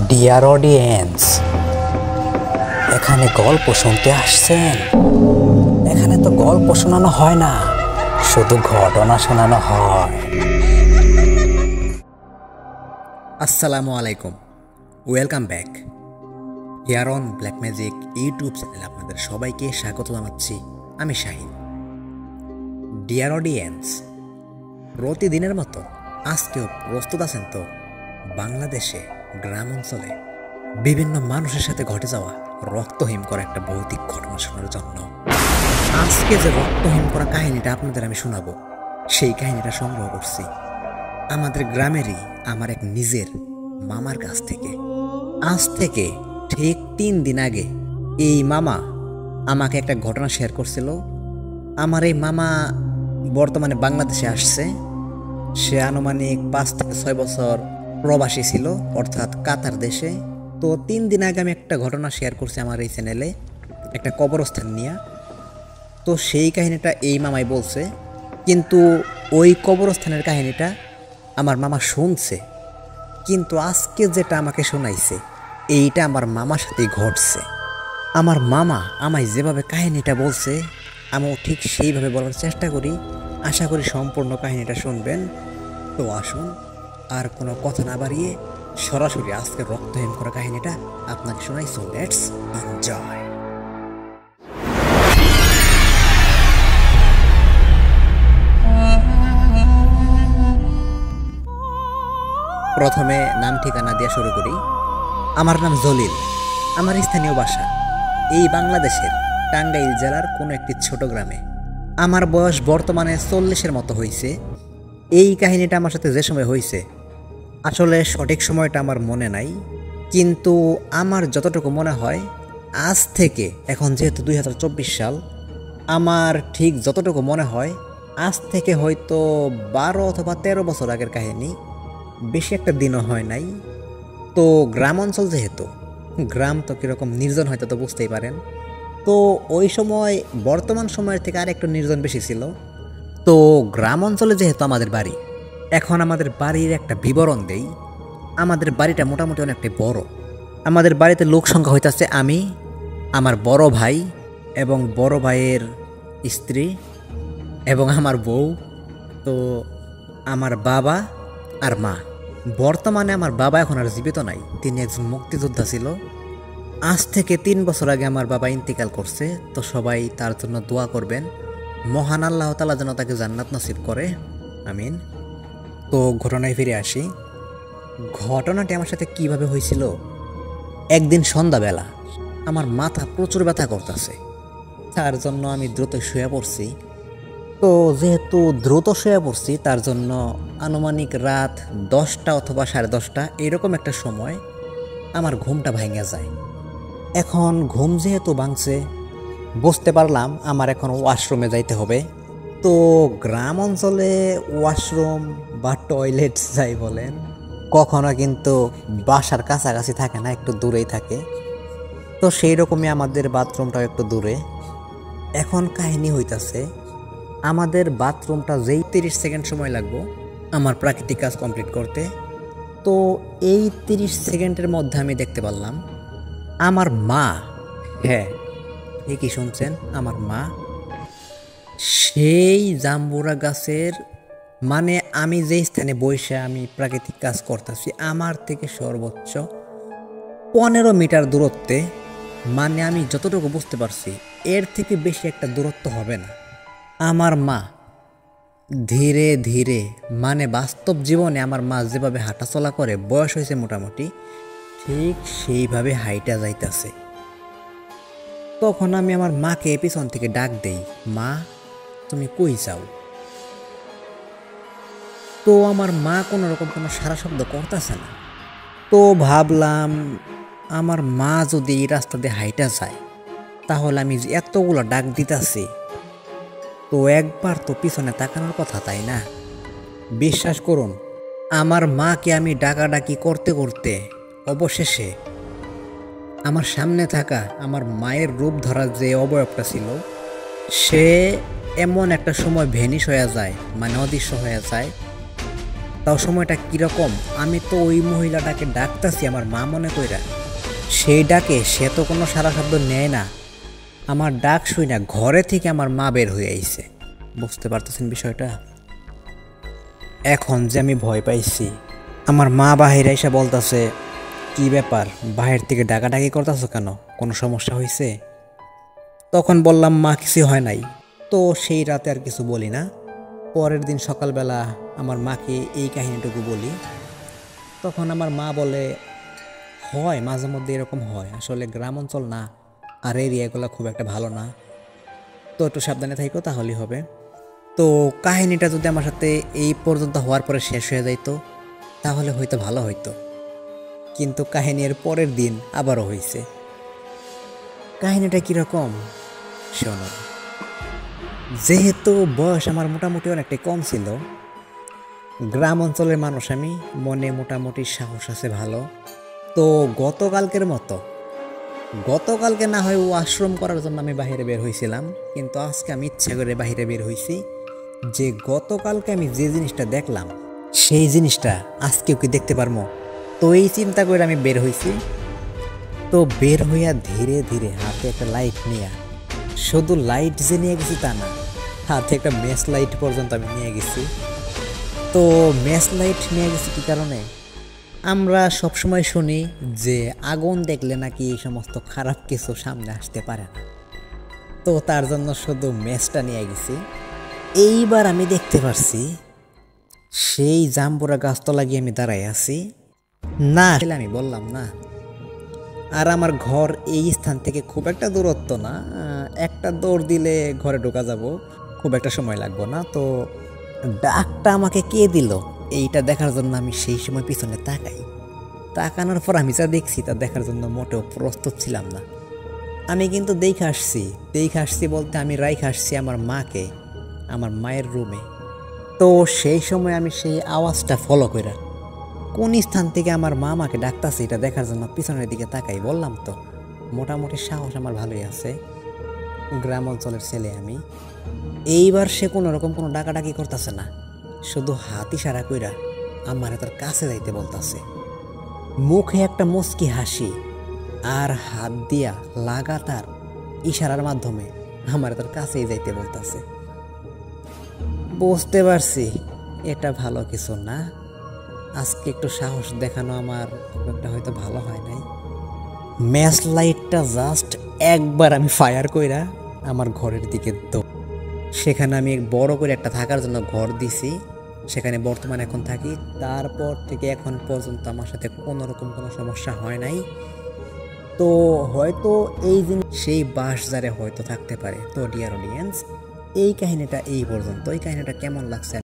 Dear audience, এখানে গল্প শুনতে আসছেন? এখানে তো গল্প শোনানো হয় না, শুধু ঘটনা শোনানো হয়। আসসালামু আলাইকুম, welcome back. Here on black magic YouTube চ্যানেলে আপনাদের সবাইকে স্বাগত জানাচ্ছি। আমি শাহিন। ডিয়ার অডিয়েন্স, প্রতিদিনের মতো আজকেও প্রস্তুত আছেন তো বাংলাদেশে গ্রাম অঞ্চলে বিভিন্ন মানুষের সাথে ঘটে যাওয়া রক্তহীন করা একটা ভৌতিক ঘটনা শোনার জন্য? আজকে যে রক্তহীন করা কাহিনীটা আপনাদের আমি শোনাবো, সেই কাহিনীটা সংগ্রহ করছি আমাদের গ্রামেরই আমার এক নিজের মামার কাছ থেকে। আজ থেকে ঠিক 3 দিন আগে এই মামা আমাকে একটা ঘটনা শেয়ার করছিল। আমার এই মামা বর্তমানে বাংলাদেশে আসছে। সে আনুমানিক 5 থেকে 6 বছর প্রবাসী ছিল, অর্থাৎ কাতার দেশে। তো 3 দিন আগে আমি একটা ঘটনা শেয়ার করছি আমার এই চ্যানেলে, একটা কবরস্থান নিয়ে। তো সেই কাহিনীটা এই মামাই বলছে, কিন্তু ওই কবরস্থানের কাহিনীটা আমার মামা শুনছে, কিন্তু আজকে যেটা আমাকে শোনাইছে এইটা আমার মামার সাথেই ঘটছে। আমার মামা আমায় যেভাবে কাহিনীটা বলছে আমিও ঠিক সেইভাবে বলার চেষ্টা করি। আশা করি সম্পূর্ণ কাহিনীটা শুনবেন। তো আসুন আর কোনো কথা না বাড়িয়ে সরাসরি আজকের রক্তহীন করা কাহিনীটা আপনাকে শোনাই। So let's enjoy. প্রথমে নাম ঠিকানা দিয়ে শুরু করি। আমার নাম জলিল। আমার স্থানীয় বাসা এই বাংলাদেশের টাঙ্গাইল জেলার কোনো একটি ছোট গ্রামে। আমার বয়স বর্তমানে 40-এর মতো হয়েছে। এই কাহিনীটা আমার সাথে যে সময় হয়েছে আসলে সঠিক সময়টা আমার মনে নাই, কিন্তু আমার যতটুকু মনে হয় আজ থেকে, এখন যেহেতু 2024 সাল, আমার ঠিক যতটুকু মনে হয় আজ থেকে হয়তো 12 অথবা 13 বছর আগের কাহিনী, বেশি একটা দিনও হয় নাই। তো গ্রাম অঞ্চল যেহেতু, গ্রাম তো কীরকম নির্জন হয়তো তো বুঝতেই পারেন। তো ওই সময় বর্তমান সময়ের থেকে আর একটু নির্জন বেশি ছিল। তো গ্রাম অঞ্চলে যেহেতু আমাদের বাড়ি, এখন আমাদের বাড়ির একটা বিবরণ দেই। আমাদের বাড়িটা মোটামুটি অনেকটাই বড়। আমাদের বাড়িতে লোক সংখ্যা হইতেছে আমি, আমার বড় ভাই এবং বড় ভাইয়ের স্ত্রী এবং আমার বউ। তো আমার বাবা আর মা। বর্তমানে আমার বাবা এখন আর জীবিত নাই, তিনি একজন মুক্তিযোদ্ধা ছিল। আজ থেকে 3 বছর আগে আমার বাবা ইন্তিকাল করছে। তো সবাই তার জন্য দোয়া করবেন, মহান আল্লাহ তাআলা যেন তাকে জান্নাত নসিব করে, আমিন। তো ঘটনায় ফিরে আসি। ঘটনাটি আমার সাথে কিভাবে হয়েছিল, একদিন সন্ধ্যাবেলা আমার মাথা প্রচুর ব্যথা করতেছে, তার জন্য আমি দ্রুত শুয়ে পড়ছি। তো যেহেতু দ্রুত শুয়ে পড়ছি তার জন্য আনুমানিক রাত 10টা অথবা 10:30 এরকম একটা সময় আমার ঘুমটা ভেঙে যায়। এখন ঘুম যেহেতু ভাঙছে, বুঝতে পারলাম আমার এখন ওয়াশরুমে যাইতে হবে। তো গ্রাম অঞ্চলে ওয়াশরুম বা টয়লেট যাই বলেন, কখনো কিন্তু বাসার কাছাকাছি থাকে না, একটু দূরেই থাকে। তো সেই রকমই আমাদের বাথরুমটাও একটু দূরে। এখন কাহিনী হইতাছে, আমাদের বাথরুমটা যেই 30 সেকেন্ড সময় লাগবে আমার প্রাকৃতিক কাজ কমপ্লিট করতে। তো এই 30 সেকেন্ডের মধ্যে আমি দেখতে পারলাম আমার মা, হ্যাঁ ঠিকই শুনছেন, আমার মা সেই জাম্বুরা গাছের, মানে আমি যেই স্থানে বসে আমি প্রাকৃতিক কাজ করতেছি আমার থেকে সর্বোচ্চ 15 মিটার দূরত্বে, মানে আমি যতটুকু বুঝতে পারছি এর থেকে বেশি একটা দূরত্ব হবে না, আমার মা ধীরে ধীরে, মানে বাস্তব জীবনে আমার মা যেভাবে হাঁটাচলা করে, বয়স হয়েছে মোটামুটি, ঠিক সেইভাবে হাইটা যাইতেছে। তখন আমি আমার মাকে পিছন থেকে ডাক দেই, মা তুমি কই যাও? তো আমার মা কোনো রকম কোনো সারা শব্দ করতেছে না। তো ভাবলাম আমার মা যদি এই রাস্তা দিয়ে হাইটা যায়, তাহলে আমি যে এতগুলো ডাক দিতেছি, তো একবার তো পিছনে তাকানোর কথা, তাই না? বিশ্বাস করুন, আমার মাকে আমি ডাকাডাকি করতে করতে অবশেষে আমার সামনে থাকা আমার মায়ের রূপ ধরার যে অবয়বটা ছিল, সে এমন একটা সময় ভ্যানিশ হয়ে যায়, মানে অদৃশ্য হয়ে যায়। তাও সময়টা কীরকম, আমি তো ওই মহিলাটাকে ডাকতাছি আমার মা মনে কইরা, সেই ডাকে সে তো কোনো সারা শব্দ নেয় না। আমার ডাক শুই না ঘরে থেকে আমার মা বের হয়ে আইছে। বুঝতে পারতেছেন বিষয়টা? এখন যে আমি ভয় পাইছি, আমার মা বাহিরে এসে বলতেছে, কি ব্যাপার, বাহির থেকে ডাকাডাকি করতেছো কেন, কোনো সমস্যা হয়েছে? তখন বললাম মা কিছু হয় নাই। তো সেই রাতে আর কিছু বলি না। পরের দিন সকালবেলা আমার মাকে এই কাহিনীটুকু বলি। তখন আমার মা বলে, হয় মাঝে মধ্যে এরকম হয়, আসলে গ্রাম অঞ্চল না, আর এরিয়াগুলো খুব একটা ভালো না, তো একটু সাবধানে থাকো তাহলেই হবে। তো কাহিনীটা যদি আমার সাথে এই পর্যন্ত হওয়ার পরে শেষ হয়ে যাইতো তাহলে হয়তো ভালো হইতো, কিন্তু কাহিনীর পরের দিন আবারও হয়েছে। কাহিনীটা কীরকম শোনো। যেহেতু বয়স আমার মোটামুটি অনেকটাই কম ছিল, গ্রাম অঞ্চলের মানুষ আমি, মনে মোটামুটি সাহস আছে ভালো। তো গতকালকে না হয় ওয়াশরুম করার জন্য আমি বাইরে বের হয়েছিলাম, কিন্তু আজকে আমি ইচ্ছা করে বাইরে বের হয়েছি যে গতকালকে আমি যে জিনিসটা দেখলাম সেই জিনিসটা আজকেও কি দেখতে পারবো। তো এই চিন্তা করে আমি বের হয়েছি। তো বের হইয়া ধীরে ধীরে হাতে একটা লাইট নিয়ে, শুধু লাইট যে নিয়ে গেছি তা না, হাতে একটা ম্যাচ লাইট পর্যন্ত আমি নিয়ে গেছি। তো ম্যাচ লাইট নিয়ে গেছি কী কারণে, আমরা সবসময় শুনি যে আগুন দেখলে নাকি এই সমস্ত খারাপ কিছু সামনে আসতে পারে না। তো তার জন্য শুধু ম্যাচটা নিয়ে গেছি। এইবার আমি দেখতে পারছি সেই জাম্বুরা গাছতলা গিয়ে আমি দাঁড়াই আছি না, আমি বললাম না। আর আমার ঘর এই স্থান থেকে খুব একটা দূরত্ব না, একটা দৌড় দিলে ঘরে ঢোকা যাব, খুব একটা সময় লাগবে না। তো ডাকটা আমাকে কে দিল এইটা দেখার জন্য আমি সেই সময় পিছনে তাকানোর পর আমি যা দেখছি তা দেখার জন্য মোটেও প্রস্তুত ছিলাম না। আমি কিন্তু দেখে আসছি বলতে আমি রাইখে আসছি আমার মাকে আমার মায়ের রুমে। তো সেই সময় আমি সেই আওয়াজটা ফলো করে কোন স্থান থেকে আমার মা মাকে ডাকতেছে এটা দেখার জন্য পিছনের দিকে তাকাই। বললাম তো মোটামুটি সাহস আমার ভালোই আছে, গ্রাম অঞ্চলের ছেলে আমি। এইবার সে কোনো রকম কোনো ডাকাডাকি করতেছে না, শুধু হাত ইশারা কইরা আমার তার কাছে যাইতে বলতেছে, মুখে একটা মুচকি হাসি আর হাত দিয়া লাগাতার ইশারার মাধ্যমে আমার তার কাছেই যাইতে বলতেছে। বুঝতে পারছি এটা ভালো কিছু না, আজকে একটু সাহস দেখানো আমার খুব একটা হয়তো ভালো হয় নাই। ম্যাচ লাইটটা জাস্ট একবার আমি ফায়ার কইরা আমার ঘরের দিকে সেখানে আমি বড় করে একটা থাকার জন্য ঘর দিছি, সেখানে বর্তমানে এখন থাকি। তারপর থেকে এখন পর্যন্ত আমার সাথে কোনো রকম কোনো সমস্যা হয় নাই। তো হয়তো এই জিনিস সেই বাঁশঝাড়ে হয়তো থাকতে পারে। তো ডিয়ার অডিয়েন্স, এই কাহিনীটা এই পর্যন্ত। এই কাহিনীটা কেমন লাগছে